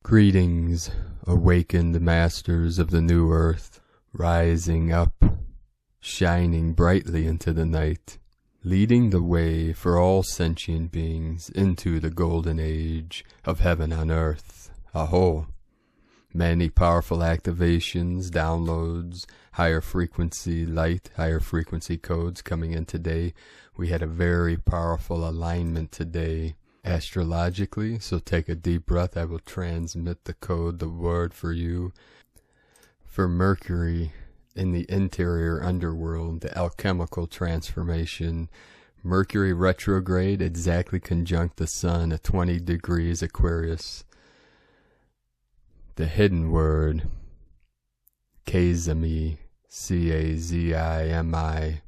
Greetings, awakened masters of the new earth, rising up, shining brightly into the night, leading the way for all sentient beings into the golden age of heaven on earth. Aho! Many powerful activations, downloads, higher frequency light, higher frequency codes coming in today. We had a very powerful alignment today, astrologically, so take a deep breath. I will transmit the code, the word for you. For Mercury in the interior underworld, the alchemical transformation, Mercury retrograde exactly conjunct the sun at 20 degrees Aquarius. The hidden word, Cazimi, C-A-Z-I-M-I,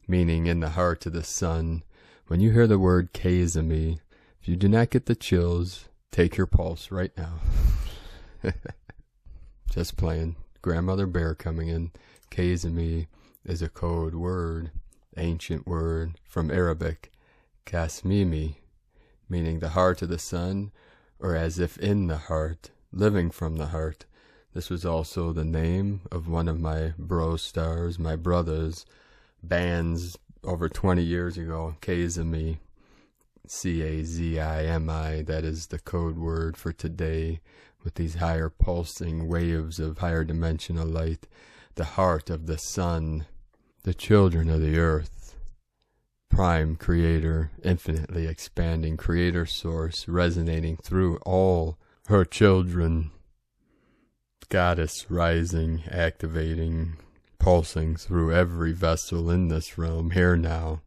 meaning in the heart of the sun. When you hear the word Cazimi, if you do not get the chills, take your pulse right now. Just playing. Grandmother Bear coming in. Cazimi is a code word, ancient word from Arabic. Cazimi, meaning the heart of the sun, or as if in the heart, living from the heart. This was also the name of one of my bro stars, my brothers' bands over 20 years ago, Cazimi. C-A-Z-I-M-I, that is the code word for today, with these higher pulsing waves of higher dimensional light, the heart of the sun, the children of the earth, prime creator, infinitely expanding creator source, resonating through all her children, goddess rising, activating, pulsing through every vessel in this realm, here now.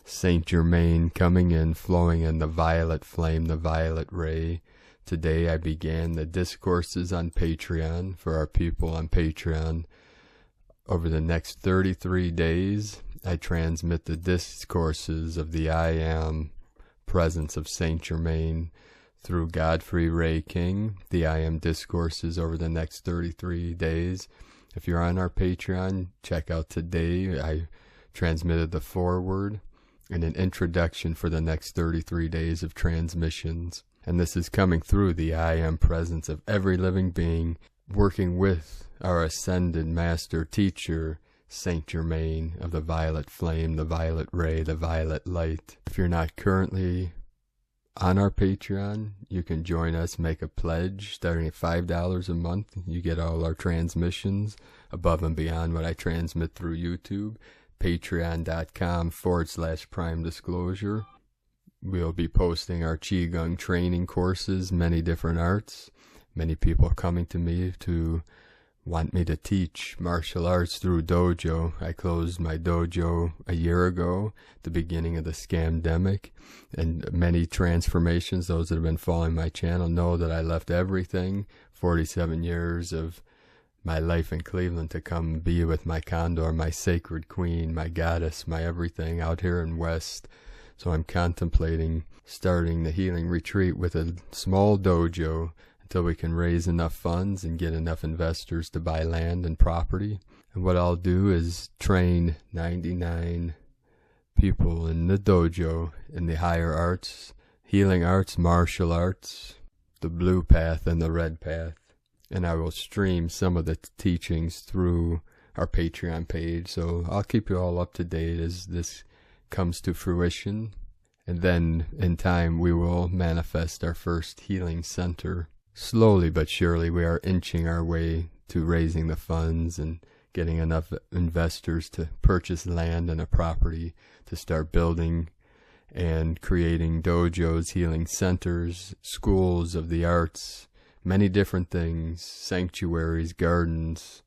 Saint Germain coming in, flowing in the violet flame, the violet ray. Today I began the discourses on Patreon for our people on Patreon. Over the next 33 days, I transmit the discourses of the I Am presence of Saint Germain through Godfrey Ray King. The I Am discourses over the next 33 days. If you're on our Patreon, check out today. I transmitted the foreword and an introduction for the next 33 days of transmissions. And this is coming through the I Am presence of every living being, working with our ascended master teacher, Saint Germain of the violet flame, the violet ray, the violet light. If you're not currently on our Patreon, you can join us, make a pledge starting at $5 a month. You get all our transmissions above and beyond what I transmit through YouTube. Patreon.com/prime disclosure. We'll be posting our Qigong training courses, many different arts. Many people coming to me to want me to teach martial arts through dojo. I closed my dojo a year ago, the beginning of the scamdemic, and many transformations. Those that have been following my channel know that I left everything, 47 years of my life in Cleveland, to come be with my condor, my sacred queen, my goddess, my everything out here in West. So I'm contemplating starting the healing retreat with a small dojo until we can raise enough funds and get enough investors to buy land and property. And what I'll do is train 99 people in the dojo in the higher arts, healing arts, martial arts, the blue path and the red path. And I will stream some of the teachings through our Patreon page. So I'll keep you all up to date as this comes to fruition. And then in time we will manifest our first healing center. Slowly but surely we are inching our way to raising the funds and getting enough investors to purchase land and a property to start building and creating dojos, healing centers, schools of the arts, many different things, sanctuaries, gardens,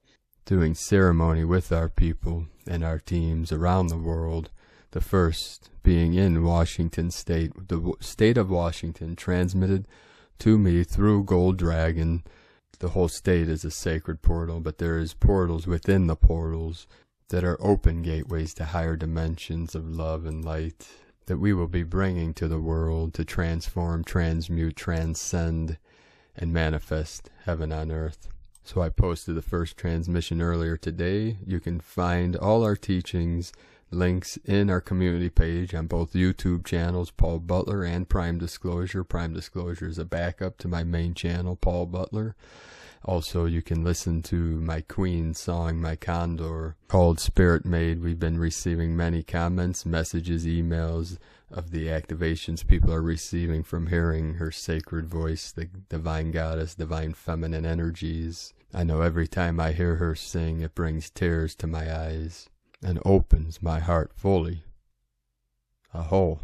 doing ceremony with our people and our teams around the world. The first being in Washington State, the state of Washington, transmitted to me through Gold Dragon. The whole state is a sacred portal, but there is portals within the portals that are open gateways to higher dimensions of love and light that we will be bringing to the world to transform, transmute, transcend, and manifest heaven on earth. So I posted the first transmission earlier today. You can find all our teachings links in our community page on both YouTube channels, Paul Butler and Prime Disclosure. Prime Disclosure is a backup to my main channel, Paul Butler. Also, you can listen to my Queen song, My Condor, called Spirit Made. We've been receiving many comments, messages, emails of the activations people are receiving from hearing her sacred voice, the divine goddess, divine feminine energies. I know every time I hear her sing, it brings tears to my eyes and opens my heart fully. Aho.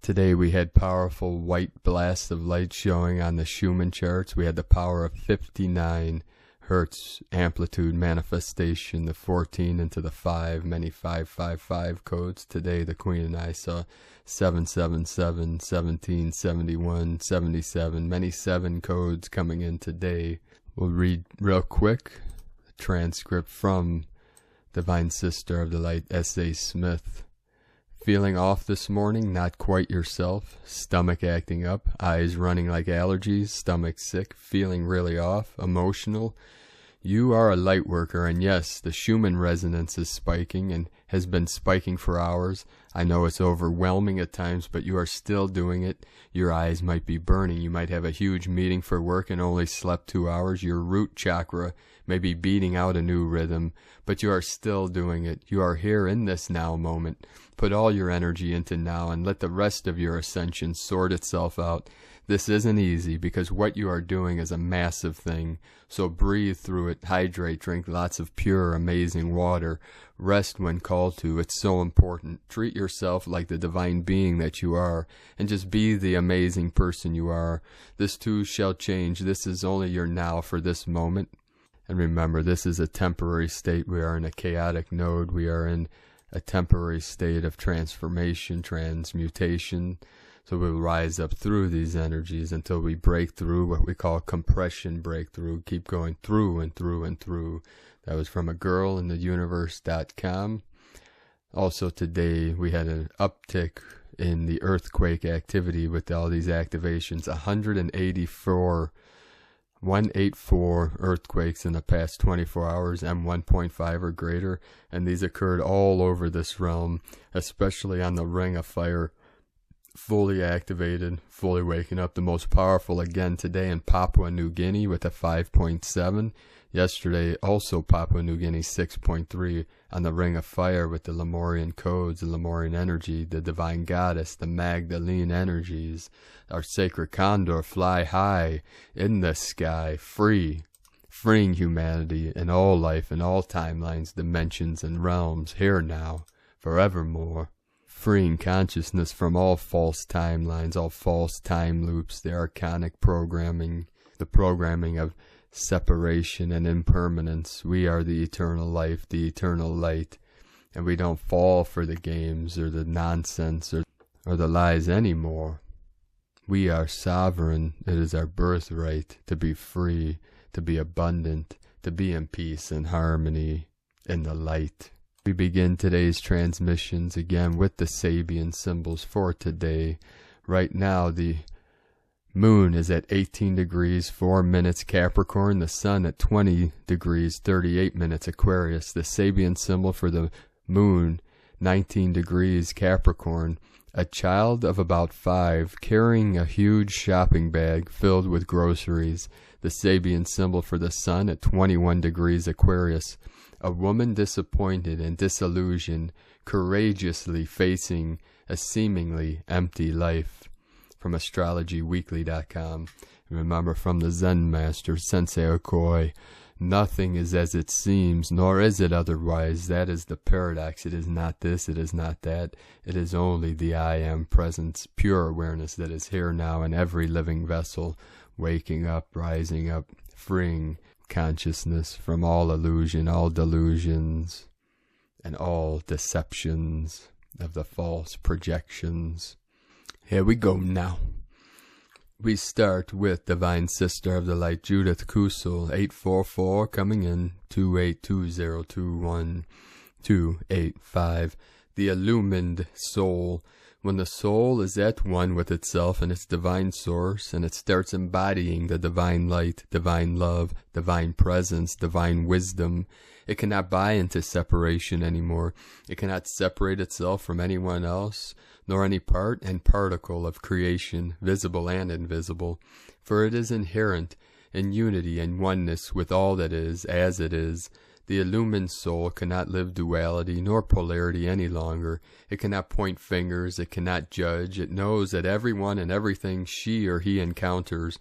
Today we had powerful white blasts of light showing on the Schumann charts. We had the power of 59 hertz amplitude manifestation, the 14 into the 5, many 555 codes. Today the Queen and I saw 777, 1771, 77, many 7 codes coming in today. We'll read real quick the transcript from Divine Sister of the Light, S.A. Smith. Feeling off this morning, not quite yourself, stomach acting up, eyes running like allergies, stomach sick, feeling really off, emotional. You are a light worker, and yes, the Schumann resonance is spiking and has been spiking for hours. I know it's overwhelming at times, but you are still doing it. Your eyes might be burning. You might have a huge meeting for work and only slept 2 hours. Your root chakra may be beating out a new rhythm, but you are still doing it. You are here in this now moment. Put all your energy into now and let the rest of your ascension sort itself out. This isn't easy because what you are doing is a massive thing. So breathe through it, hydrate, drink lots of pure, amazing water. Rest when called to. It's so important. Treat yourself like the divine being that you are and just be the amazing person you are. This too shall change. This is only your now for this moment. And remember, this is a temporary state. We are in a chaotic node. We are in a temporary state of transformation, transmutation. So we'll rise up through these energies until we break through what we call compression breakthrough. Keep going through and through and through. That was from agirlintheuniverse.com. Also today we had an uptick in the earthquake activity with all these activations. 184 earthquakes in the past 24 hours, M1.5 or greater, and these occurred all over this realm, especially on the Ring of Fire. Fully activated, fully waking up. The most powerful again today in Papua New Guinea with a 5.7. Yesterday also Papua New Guinea 6.3 on the Ring of Fire with the Lemurian codes, the Lemurian energy, the divine goddess, the Magdalene energies. Our sacred condor fly high in the sky, free, freeing humanity in all life, in all timelines, dimensions, and realms, here now, forevermore. Freeing consciousness from all false timelines, all false time loops, the archonic programming, the programming of separation and impermanence. We are the eternal life, the eternal light, and we don't fall for the games or the nonsense or the lies anymore. We are sovereign. It is our birthright to be free, to be abundant, to be in peace and harmony in the light. We begin today's transmissions again with the Sabian symbols for today. Right now, the moon is at 18 degrees, 4 minutes Capricorn. The sun at 20 degrees, 38 minutes Aquarius. The Sabian symbol for the moon, 19 degrees Capricorn. A child of about 5 carrying a huge shopping bag filled with groceries. The Sabian symbol for the sun at 21 degrees Aquarius. A woman disappointed and disillusioned, courageously facing a seemingly empty life. From astrologyweekly.com. Remember from the Zen master, Sensei Okoi, nothing is as it seems, nor is it otherwise. That is the paradox. It is not this, it is not that. It is only the I Am presence, pure awareness that is here now in every living vessel, waking up, rising up, freeing consciousness from all illusion, all delusions, and all deceptions of the false projections. Here we go now. We start with Divine Sister of the Light, Judith Kusel, 844, coming in, 282021, 285. The Illumined Soul. When the soul is at one with itself and its divine source, and it starts embodying the divine light, divine love, divine presence, divine wisdom, it cannot buy into separation anymore. It cannot separate itself from anyone else, nor any part and particle of creation, visible and invisible, for it is inherent in unity and oneness with all that is, as it is. The illumined soul cannot live duality nor polarity any longer. It cannot point fingers, it cannot judge. It knows that everyone and everything she or he encounters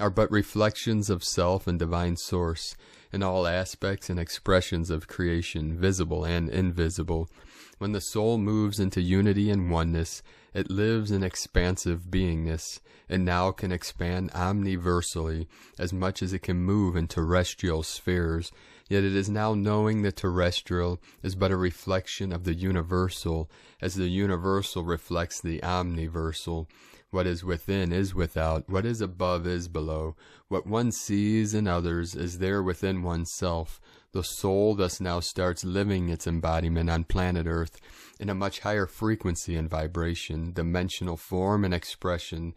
are but reflections of self and divine source in all aspects and expressions of creation, visible and invisible. When the soul moves into unity and oneness, it lives in expansive beingness, and now can expand omniversally as much as it can move in terrestrial spheres. Yet it is now knowing the terrestrial is but a reflection of the universal, as the universal reflects the omniversal. What is within is without, what is above is below. What one sees in others is there within oneself. The soul thus now starts living its embodiment on planet Earth in a much higher frequency and vibration, dimensional form and expression.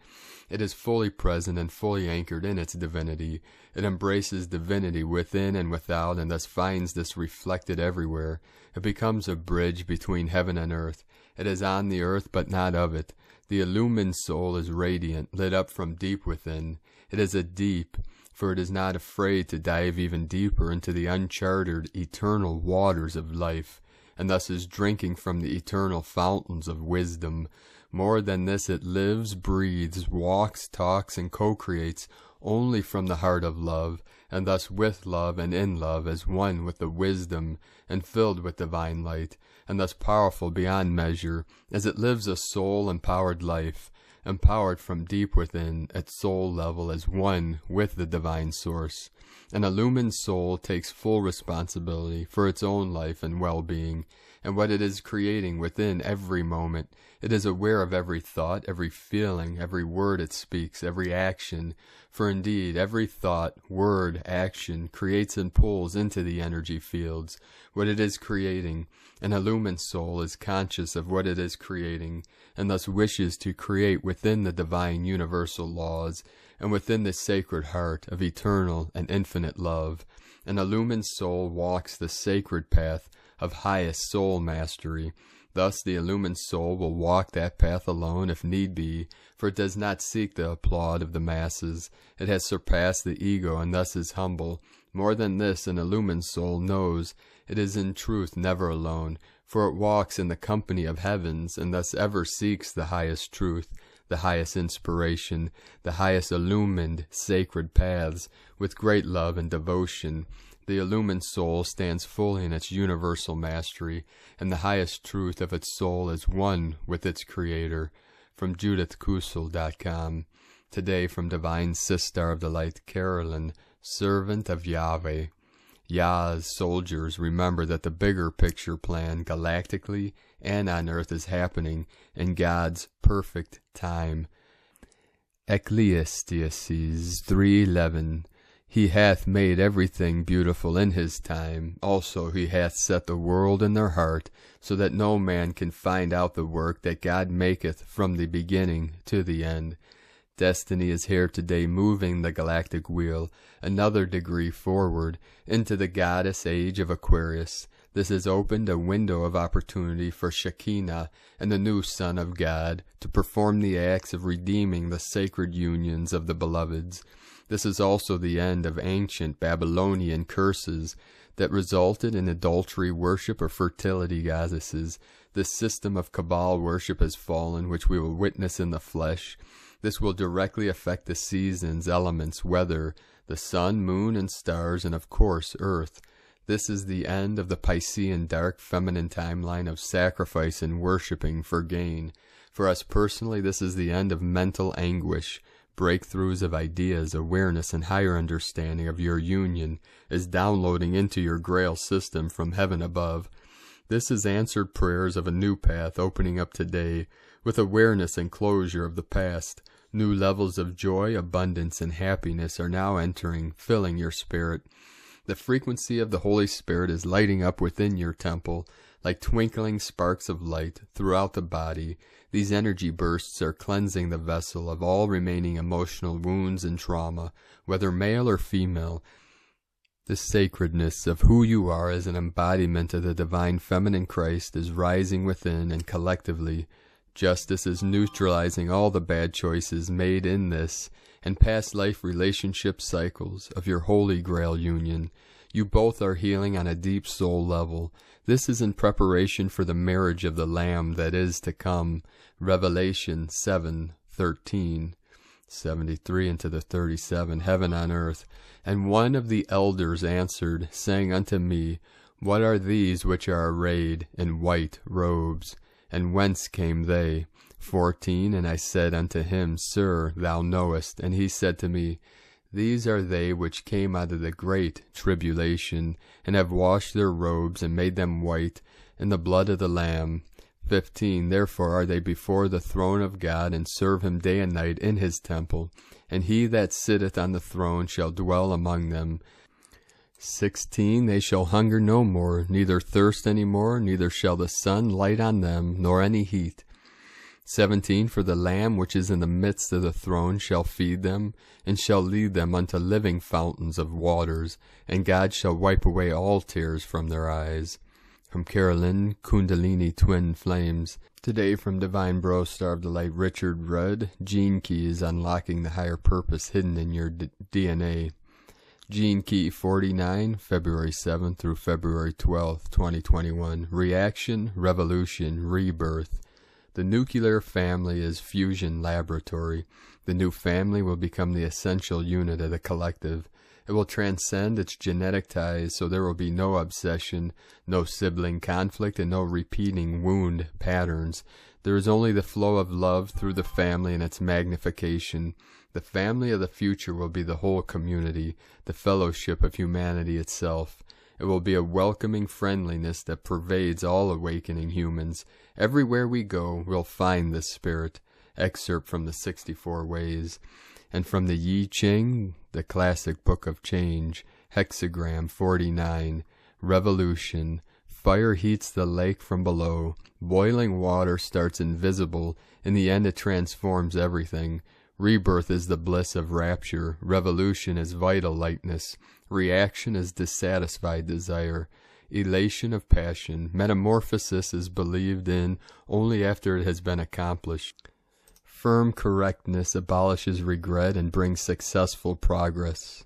It is fully present and fully anchored in its divinity. It embraces divinity within and without, and thus finds this reflected everywhere. It becomes a bridge between heaven and earth. It is on the earth, but not of it. The illumined soul is radiant, lit up from deep within. It is a deep, for it is not afraid to dive even deeper into the uncharted, eternal waters of life, and thus is drinking from the eternal fountains of wisdom. More than this, it lives, breathes, walks, talks, and co-creates only from the heart of love, and thus with love and in love, as one with the wisdom, and filled with divine light, and thus powerful beyond measure, as it lives a soul-empowered life, empowered from deep within, at soul level, as one with the divine source. An illumined soul takes full responsibility for its own life and well-being, and what it is creating within every moment. It is aware of every thought, every feeling, every word it speaks, every action, for indeed every thought, word, action creates and pulls into the energy fields what it is creating. An illumined soul is conscious of what it is creating, and thus wishes to create within the divine universal laws, and within the sacred heart of eternal and infinite love. An illumined soul walks the sacred path of highest soul mastery. Thus the illumined soul will walk that path alone if need be, for it does not seek the applaud of the masses. It has surpassed the ego and thus is humble. More than this, an illumined soul knows it is in truth never alone, for it walks in the company of heavens, and thus ever seeks the highest truth, the highest inspiration, the highest illumined sacred paths, with great love and devotion. The illumined soul stands fully in its universal mastery, and the highest truth of its soul is one with its Creator. From JudithKusel.com. Today from Divine Sister of the Light, Carolyn, servant of Yahweh. Yah's soldiers, remember that the bigger picture plan galactically and on earth is happening in God's perfect time. Ecclesiastes 3:11. He hath made everything beautiful in his time. Also he hath set the world in their heart, so that no man can find out the work that God maketh from the beginning to the end. Destiny is here today, moving the galactic wheel another degree forward into the goddess age of Aquarius. This has opened a window of opportunity for Shekinah and the new Son of God to perform the acts of redeeming the sacred unions of the beloveds. This is also the end of ancient Babylonian curses that resulted in adultery worship of fertility goddesses. This system of Cabal worship has fallen, which we will witness in the flesh. This will directly affect the seasons, elements, weather, the sun, moon, and stars, and of course, earth. This is the end of the Piscean dark feminine timeline of sacrifice and worshipping for gain. For us personally, this is the end of mental anguish. Breakthroughs of ideas, awareness, and higher understanding of your union is downloading into your Grail system from heaven above. This is answered prayers of a new path opening up today, with awareness and closure of the past. New levels of joy, abundance, and happiness are now entering, filling your spirit. The frequency of the Holy Spirit is lighting up within your temple. Like twinkling sparks of light throughout the body, these energy bursts are cleansing the vessel of all remaining emotional wounds and trauma, whether male or female. The sacredness of who you are as an embodiment of the divine feminine Christ is rising within and collectively. Justice is neutralizing all the bad choices made in this and past life relationship cycles of your Holy Grail union. You both are healing on a deep soul level. This is in preparation for the marriage of the Lamb that is to come. Revelation 7:13, 73 into the 37, heaven on earth. And one of the elders answered, saying unto me, What are these which are arrayed in white robes? And whence came they? 14, and I said unto him, Sir, thou knowest. And he said to me, These are they which came out of the great tribulation, and have washed their robes, and made them white in the blood of the Lamb. 15, Therefore are they before the throne of God, and serve him day and night in his temple. And he that sitteth on the throne shall dwell among them. 16, They shall hunger no more, neither thirst any more, neither shall the sun light on them, nor any heat. 17, For the Lamb which is in the midst of the throne shall feed them, and shall lead them unto living fountains of waters, and God shall wipe away all tears from their eyes. From Carolyn, Kundalini Twin Flames. Today from Divine Bro Star of the Light, Richard Rudd, Gene Keys, Unlocking the Higher Purpose Hidden in Your DNA. Gene Key 49, February 7th through February 12th, 2021. Reaction, Revolution, Rebirth. The nuclear family is fusion laboratory. The new family will become the essential unit of the collective. It will transcend its genetic ties, so there will be no obsession, no sibling conflict, and no repeating wound patterns. There is only the flow of love through the family and its magnification. The family of the future will be the whole community, the fellowship of humanity itself. It will be a welcoming friendliness that pervades all awakening humans. Everywhere we go, we'll find this spirit. Excerpt from the 64 Ways. And from the Yi Ching, the classic book of change, hexagram 49, revolution. Fire heats the lake from below. Boiling water starts invisible. In the end it transforms everything. Rebirth is the bliss of rapture. Revolution is vital lightness. Reaction is dissatisfied desire. Elation of passion. Metamorphosis is believed in only after it has been accomplished. Firm correctness abolishes regret and brings successful progress.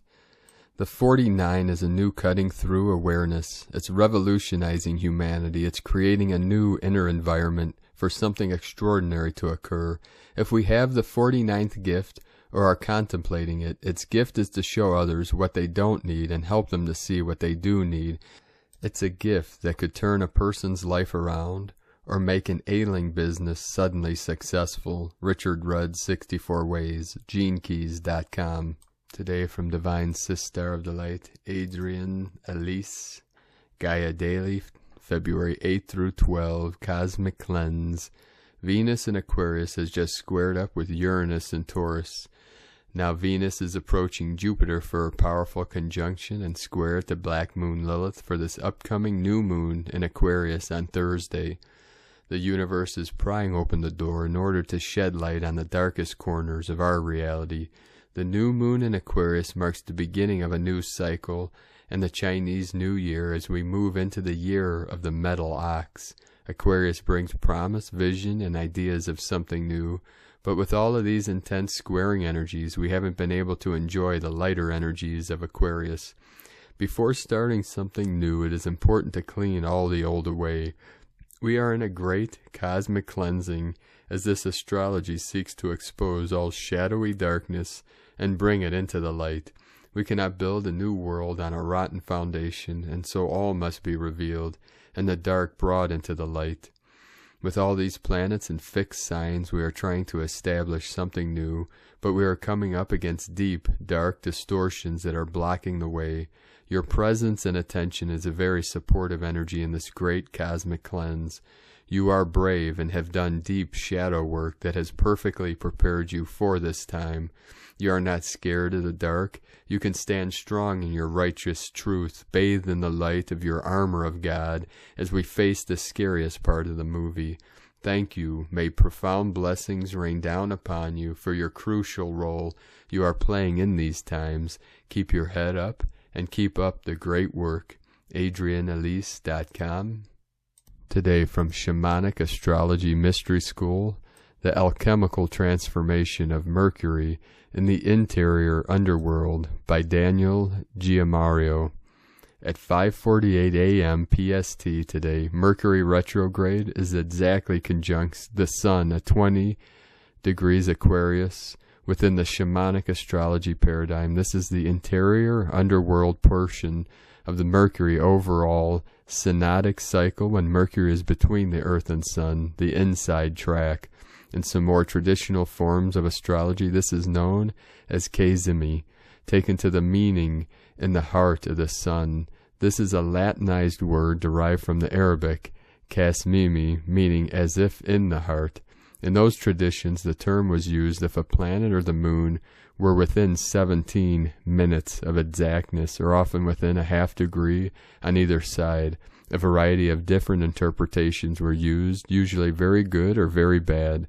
The 49 is a new cutting through awareness. It's revolutionizing humanity. It's creating a new inner environment for something extraordinary to occur. If we have the 49th gift or are contemplating it, its gift is to show others what they don't need and help them to see what they do need. It's a gift that could turn a person's life around or make an ailing business suddenly successful. Richard Rudd, 64 Ways, GeneKeys.com. Today from Divine Sister of the Light, Adrian Elise, Gaia Daily, February 8 through 12, Cosmic Cleanse. Venus in Aquarius has just squared up with Uranus in Taurus. Now Venus is approaching Jupiter for a powerful conjunction and square to Black Moon Lilith for this upcoming new moon in Aquarius on Thursday. The universe is prying open the door in order to shed light on the darkest corners of our reality. The new moon in Aquarius marks the beginning of a new cycle and the Chinese New Year as we move into the year of the metal ox. Aquarius brings promise, vision, and ideas of something new, but with all of these intense squaring energies, we haven't been able to enjoy the lighter energies of Aquarius. Before starting something new, it is important to clean all the old away. We are in a great cosmic cleansing as this astrology seeks to expose all shadowy darkness and bring it into the light. We cannot build a new world on a rotten foundation, and so all must be revealed, and the dark brought into the light. With all these planets and fixed signs, we are trying to establish something new, but we are coming up against deep, dark distortions that are blocking the way. Your presence and attention is a very supportive energy in this great cosmic cleanse. You are brave and have done deep shadow work that has perfectly prepared you for this time. You are not scared of the dark. You can stand strong in your righteous truth, bathed in the light of your armor of God, as we face the scariest part of the movie. Thank you. May profound blessings rain down upon you for your crucial role you are playing in these times. Keep your head up and keep up the great work. AdrianElise.com. Today from Shamanic Astrology Mystery School, the alchemical transformation of Mercury in the interior underworld by Daniel Giamario. At 5:48 a.m. PST today, Mercury retrograde is exactly conjunct the Sun at 20 degrees Aquarius. Within the shamanic astrology paradigm, this is the interior underworld portion of the Mercury overall synodic cycle when Mercury is between the Earth and Sun, the inside track. In some more traditional forms of astrology, this is known as Cazimi, taken to the meaning in the heart of the Sun. This is a Latinized word derived from the Arabic Cazimi, meaning as if in the heart. In those traditions, the term was used if a planet or the moon were within 17 minutes of exactness, or often within a half degree on either side. A variety of different interpretations were used, usually very good or very bad.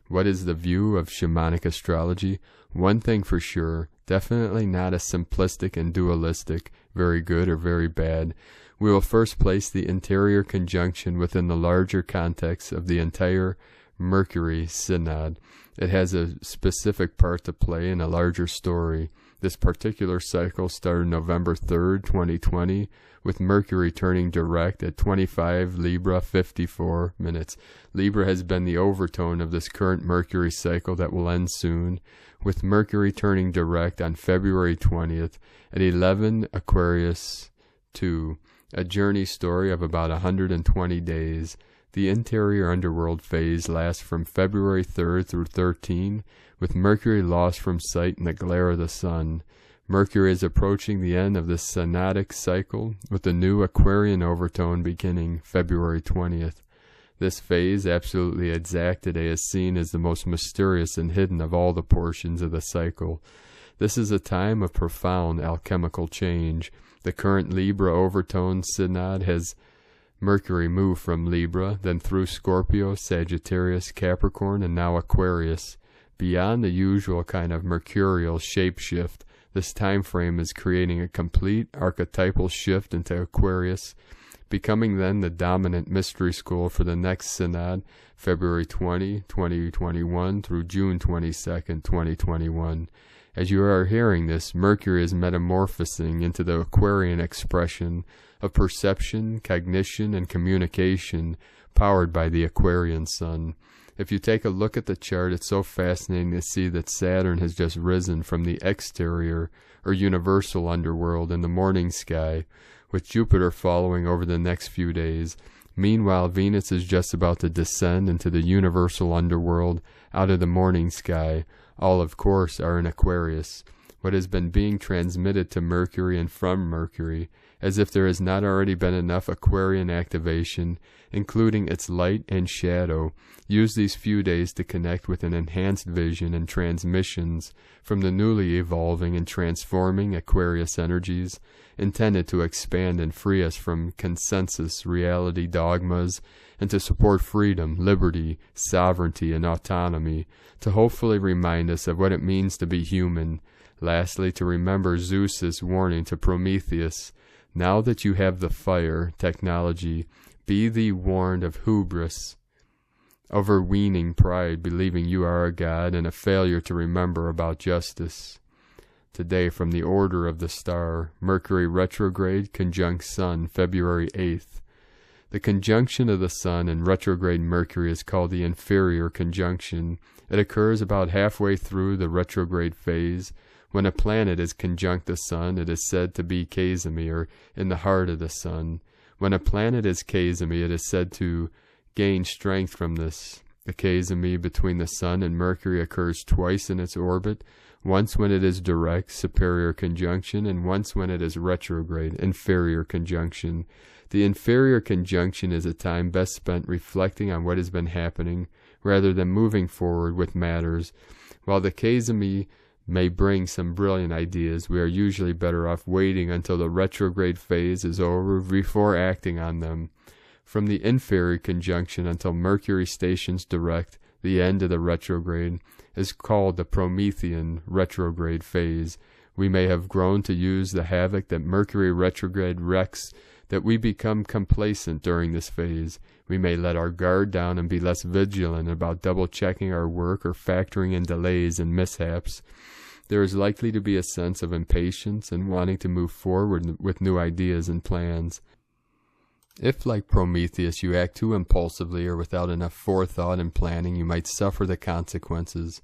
What is the view of shamanic astrology? One thing for sure, definitely not a simplistic and dualistic, very good or very bad. We will first place the interior conjunction within the larger context of the entire Mercury synod. It has a specific part to play in a larger story. This particular cycle started November 3rd, 2020, with Mercury turning direct at 25 Libra 54 minutes. Libra has been the overtone of this current Mercury cycle that will end soon, with Mercury turning direct on February 20th at 11 Aquarius 2, a journey story of about 120 days. The interior underworld phase lasts from February 3rd through 13, with Mercury lost from sight in the glare of the Sun. Mercury is approaching the end of this synodic cycle, with the new Aquarian overtone beginning February 20th. This phase, absolutely exact today, is seen as the most mysterious and hidden of all the portions of the cycle. This is a time of profound alchemical change. The current Libra overtone synod has Mercury moved from Libra, then through Scorpio, Sagittarius, Capricorn, and now Aquarius. Beyond the usual kind of mercurial shapeshift, this time frame is creating a complete archetypal shift into Aquarius, becoming then the dominant mystery school for the next synod, February 20, 2021 through June 22nd, 2021. As you are hearing this, Mercury is metamorphosing into the Aquarian expression of perception, cognition, and communication powered by the Aquarian Sun. If you take a look at the chart, it's so fascinating to see that Saturn has just risen from the exterior or universal underworld in the morning sky, with Jupiter following over the next few days. Meanwhile, Venus is just about to descend into the universal underworld out of the morning sky. All, of course, are in Aquarius. What has been being transmitted to Mercury and from Mercury, as if there has not already been enough Aquarian activation, including its light and shadow. Use these few days to connect with an enhanced vision and transmissions from the newly evolving and transforming Aquarius energies, intended to expand and free us from consensus reality dogmas, and to support freedom, liberty, sovereignty, and autonomy, to hopefully remind us of what it means to be human. Lastly, to remember Zeus's warning to Prometheus, "Now that you have the fire technology, be thee warned of hubris, overweening pride, believing you are a god, and a failure to remember about justice." Today, from the order of the star, Mercury retrograde conjunct Sun, February 8th. The conjunction of the Sun and retrograde Mercury is called the inferior conjunction. It occurs about halfway through the retrograde phase. When a planet is conjunct the Sun, it is said to be Cazimi, or in the heart of the Sun. When a planet is Cazimi, it is said to gain strength from this. The Cazimi between the Sun and Mercury occurs twice in its orbit, once when it is direct, superior conjunction, and once when it is retrograde, inferior conjunction. The inferior conjunction is a time best spent reflecting on what has been happening, rather than moving forward with matters. While the Cazimi may bring some brilliant ideas, we are usually better off waiting until the retrograde phase is over before acting on them. From the inferior conjunction until Mercury stations direct, the end of the retrograde, is called the Promethean retrograde phase. We may have grown to use the havoc that Mercury retrograde wreaks, that we become complacent during this phase. We may let our guard down and be less vigilant about double-checking our work or factoring in delays and mishaps. There is likely to be a sense of impatience and wanting to move forward with new ideas and plans. If, like Prometheus, you act too impulsively or without enough forethought and planning, you might suffer the consequences.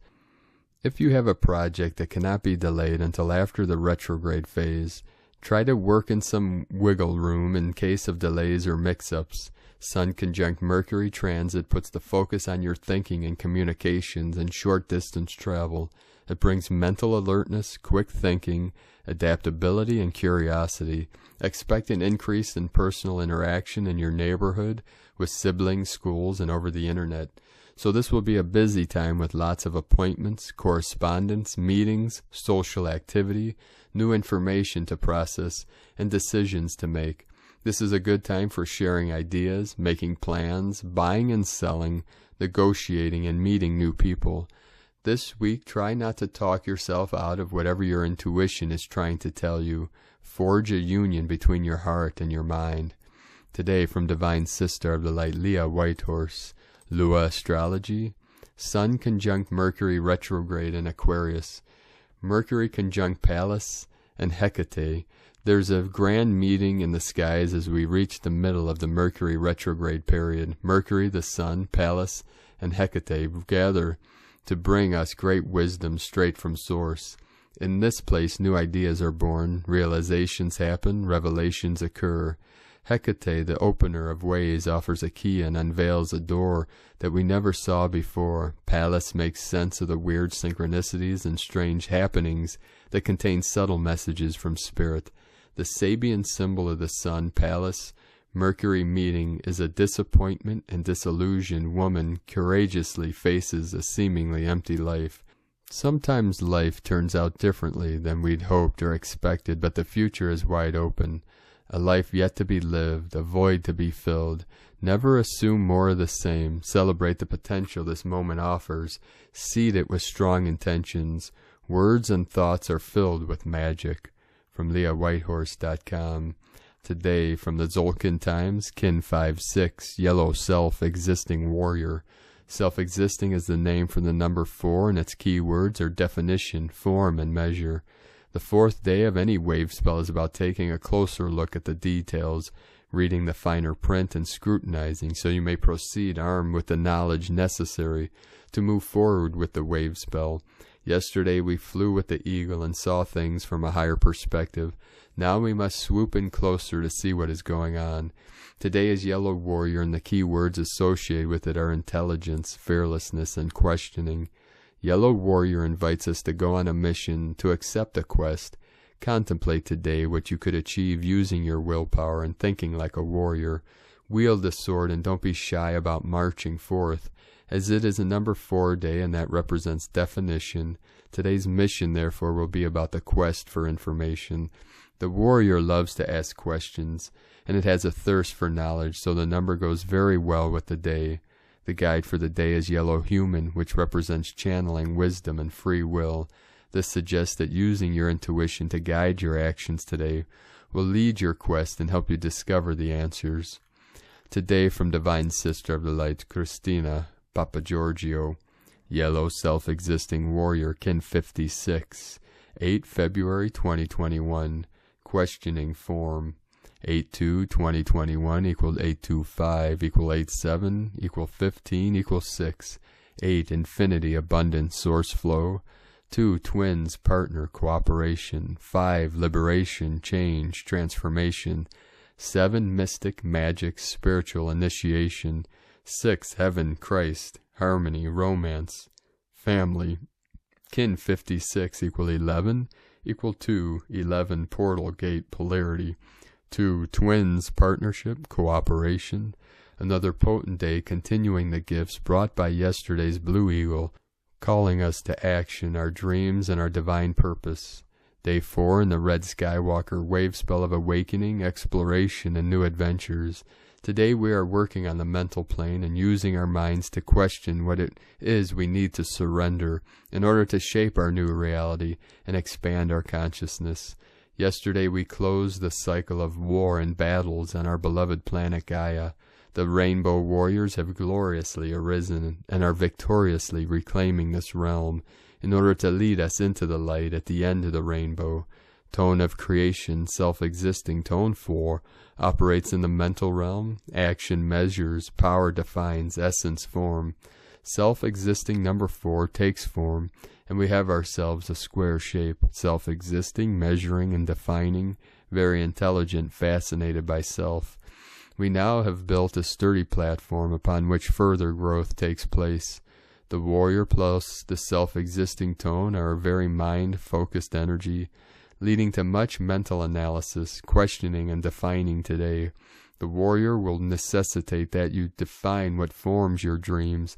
If you have a project that cannot be delayed until after the retrograde phase, try to work in some wiggle room in case of delays or mix-ups. Sun conjunct Mercury transit puts the focus on your thinking and communications and short-distance travel. It brings mental alertness, quick thinking, adaptability, and curiosity. Expect an increase in personal interaction in your neighborhood, with siblings, schools, and over the internet. So this will be a busy time with lots of appointments, correspondence, meetings, social activity, new information to process, and decisions to make. This is a good time for sharing ideas, making plans, buying and selling, negotiating, and meeting new people. This week, try not to talk yourself out of whatever your intuition is trying to tell you. Forge a union between your heart and your mind. Today, from Divine Sister of the Light, Leah Whitehorse, Lua Astrology, Sun conjunct Mercury retrograde in Aquarius, Mercury conjunct Pallas and Hecate. There's a grand meeting in the skies as we reach the middle of the Mercury retrograde period. Mercury, the Sun, Pallas, and Hecate gather to bring us great wisdom straight from source. In this place, new ideas are born, realizations happen, revelations occur. Hecate, the opener of ways, offers a key and unveils a door that we never saw before. Pallas makes sense of the weird synchronicities and strange happenings that contain subtle messages from spirit. The Sabian symbol of the Sun, Pallas, Mercury meeting is a disappointment and disillusioned woman courageously faces a seemingly empty life. Sometimes life turns out differently than we'd hoped or expected, but the future is wide open. A life yet to be lived, a void to be filled. Never assume more of the same. Celebrate the potential this moment offers. Seed it with strong intentions. Words and thoughts are filled with magic. From LeahWhitehorse.com. Today, from the Zolkin Times, Kin 5-6, Yellow Self-Existing Warrior. Self-existing is the name for the number 4, and its key words are definition, form, and measure. The fourth day of any wave spell is about taking a closer look at the details, reading the finer print, and scrutinizing, so you may proceed armed with the knowledge necessary to move forward with the wave spell. Yesterday we flew with the eagle and saw things from a higher perspective. Now we must swoop in closer to see what is going on. Today is Yellow Warrior, and the key words associated with it are intelligence, fearlessness, and questioning. Yellow Warrior invites us to go on a mission, to accept a quest. Contemplate today what you could achieve using your willpower and thinking like a warrior. Wield the sword and don't be shy about marching forth. As it is a number 4 day and that represents definition, today's mission therefore will be about the quest for information. The warrior loves to ask questions, and it has a thirst for knowledge, so the number goes very well with the day. The guide for the day is Yellow Human, which represents channeling wisdom and free will. This suggests that using your intuition to guide your actions today will lead your quest and help you discover the answers. Today, from Divine Sister of the Light, Christina Papagiorgio, Yellow Self-Existing Warrior, Kin 56, 8 February 2021, Questioning Form. 8-2-2021 equals 8-2-5 equal 8-7 equal 15 equal 6. 8 Infinity, abundance, source flow. 2 Twins, partner, cooperation. 5 Liberation, change, transformation. 7 Mystic, magic, spiritual initiation. 6 Heaven, Christ, harmony, romance, family, Kin 56 equal 11 equal 2, 11 portal gate polarity. 2 twins partnership, cooperation. Another potent day continuing the gifts brought by yesterday's blue eagle, calling us to action, our dreams, and our divine purpose. Day 4 in the red Skywalker wave spell of awakening, exploration, and new adventures. Today we are working on the mental plane and using our minds to question what it is we need to surrender in order to shape our new reality and expand our consciousness. Yesterday we closed the cycle of war and battles on our beloved planet Gaia. The rainbow warriors have gloriously arisen and are victoriously reclaiming this realm in order to lead us into the light at the end of the rainbow. Tone of creation, self-existing tone 4, operates in the mental realm. Action measures, power defines, essence form. Self-existing number 4 takes form, and we have ourselves a square shape, self-existing, measuring and defining, very intelligent, fascinated by self. We now have built a sturdy platform upon which further growth takes place. The warrior plus the self-existing tone are a very mind-focused energy, leading to much mental analysis, questioning, and defining today. The warrior will necessitate that you define what forms your dreams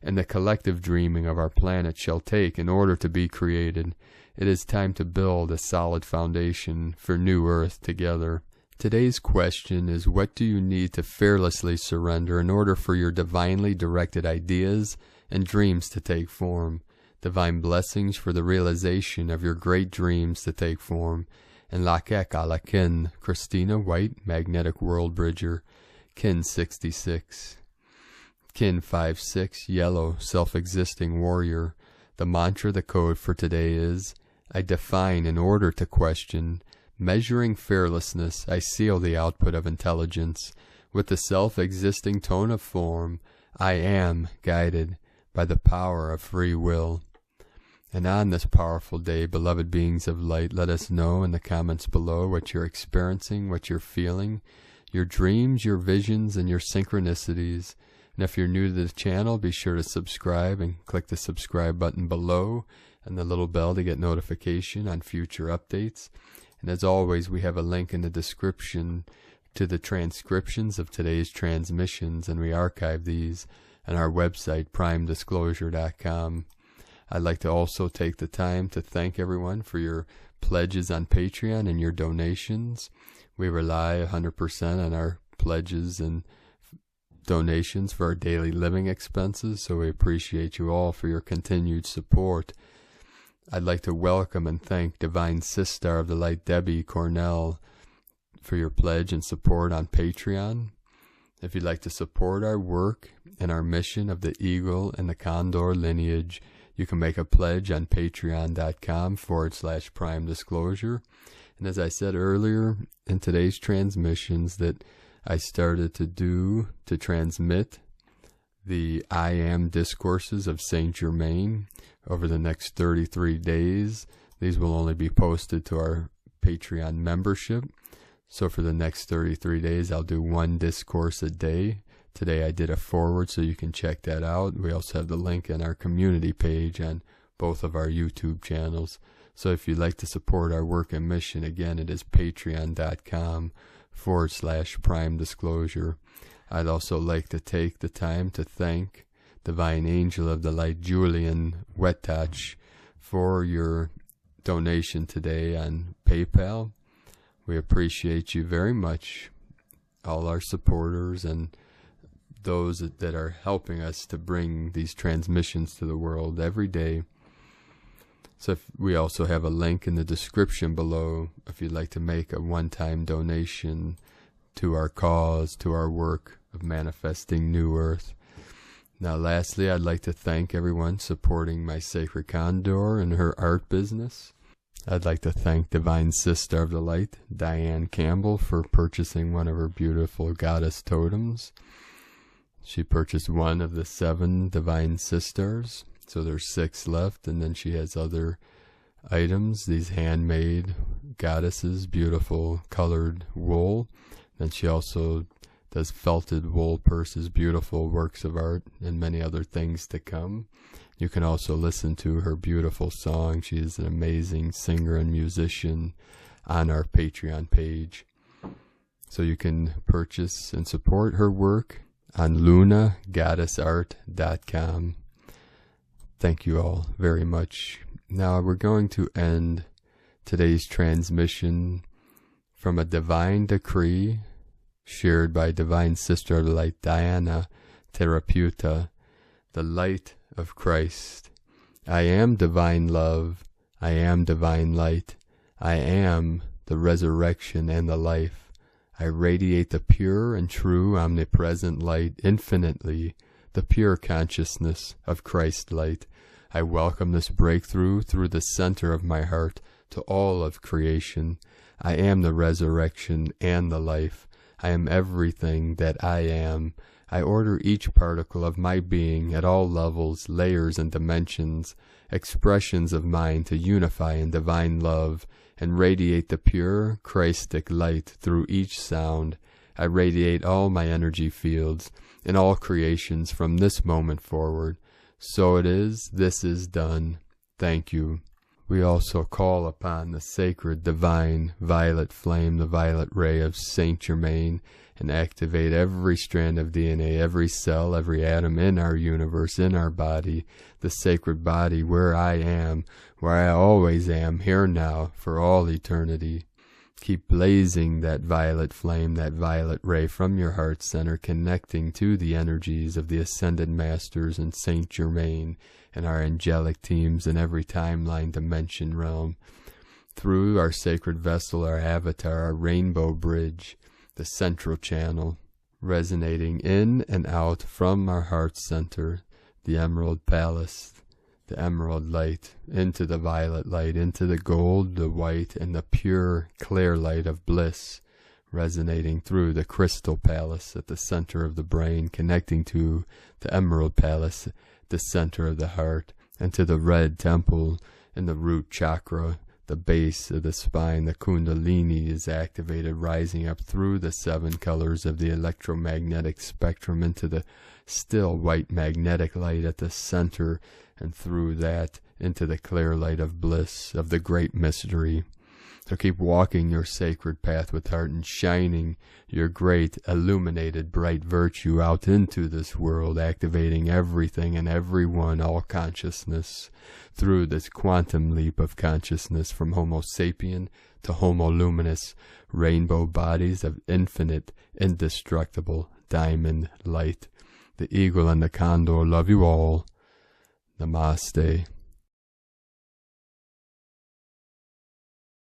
and the collective dreaming of our planet shall take in order to be created. It is time to build a solid foundation for new earth together. Today's question is, what do you need to fearlessly surrender in order for your divinely directed ideas and dreams to take form? Divine blessings for the realization of your great dreams to take form. And Lakek ala Kin, Christina White, Magnetic World Bridger, Kin 66. Kin 56, Yellow, Self-Existing Warrior. The mantra, the code for today is, I define in order to question. Measuring fearlessness, I seal the output of intelligence. With the self-existing tone of form, I am guided by the power of free will. And on this powerful day, beloved beings of light, let us know in the comments below what you're experiencing, what you're feeling, your dreams, your visions, and your synchronicities. And if you're new to the channel, be sure to subscribe and click the subscribe button below and the little bell to get notification on future updates. And as always, we have a link in the description to the transcriptions of today's transmissions, and we archive these on our website, primedisclosure.com. I'd like to also take the time to thank everyone for your pledges on Patreon and your donations. We rely 100% on our pledges and donations for our daily living expenses, so we appreciate you all for your continued support. I'd like to welcome and thank Divine Sister of the Light Debbie Cornell for your pledge and support on Patreon. If you'd like to support our work and our mission of the Eagle and the Condor lineage, you can make a pledge on patreon.com/Prime Disclosure. And as I said earlier in today's transmissions that I started to transmit the I Am discourses of Saint Germain over the next 33 days. These will only be posted to our Patreon membership. So for the next 33 days, I'll do one discourse a day. Today I did a forward, so you can check that out. We also have the link in our community page on both of our YouTube channels. So if you'd like to support our work and mission, again, it is patreon.com/Prime Disclosure. I'd also like to take the time to thank Divine Angel of the Light, Julian Wettach, for your donation today on PayPal. We appreciate you very much, all our supporters and those that are helping us to bring these transmissions to the world every day. So we also have a link in the description below if you'd like to make a one-time donation to our cause, to our work of manifesting New Earth. Now lastly, I'd like to thank everyone supporting my Sacred Condor and her art business. I'd like to thank Divine Sister of the Light, Diane Campbell, for purchasing one of her beautiful goddess totems. She purchased one of the 7 Divine Sisters, so there's 6 left, and then she has other items, these handmade goddesses, beautiful colored wool. Then she also does felted wool purses, beautiful works of art, and many other things to come. You can also listen to her beautiful song. She is an amazing singer and musician on our Patreon page. So you can purchase and support her work on lunagoddessart.com. Thank you all very much. Now we're going to end today's transmission from a divine decree shared by Divine Sister of Light Diana Therapeuta, the light of Christ. I am divine love. I am divine light. I am the resurrection and the life. I radiate the pure and true omnipresent light infinitely, the pure consciousness of Christ light. I welcome this breakthrough through the center of my heart to all of creation. I am the resurrection and the life. I am everything that I am. I order each particle of my being at all levels, layers, and dimensions, expressions of mine to unify in divine love and radiate the pure, Christic light through each sound. I radiate all my energy fields in all creations from this moment forward. So it is, this is done. Thank you. We also call upon the sacred, divine, violet flame, the violet ray of Saint Germain, and activate every strand of DNA, every cell, every atom in our universe, in our body, the sacred body where I am, where I always am, here now, for all eternity. Keep blazing that violet flame, that violet ray from your heart center, connecting to the energies of the Ascended Masters and Saint Germain and our angelic teams in every timeline, dimension, realm. Through our sacred vessel, our avatar, our rainbow bridge, the central channel, resonating in and out from our heart center, the emerald palace, the emerald light, into the violet light, into the gold, the white, and the pure, clear light of bliss, resonating through the crystal palace at the center of the brain, connecting to the emerald palace, the center of the heart, and to the red temple in the root chakra, the base of the spine. The kundalini is activated, rising up through the 7 colors of the electromagnetic spectrum into the still white magnetic light at the center, and through that into the clear light of bliss, of the great mystery. So keep walking your sacred path with heart and shining your great illuminated bright virtue out into this world, activating everything and everyone, all consciousness, through this quantum leap of consciousness from Homo sapien to Homo luminous, rainbow bodies of infinite, indestructible diamond light. The eagle and the condor love you all. Namaste.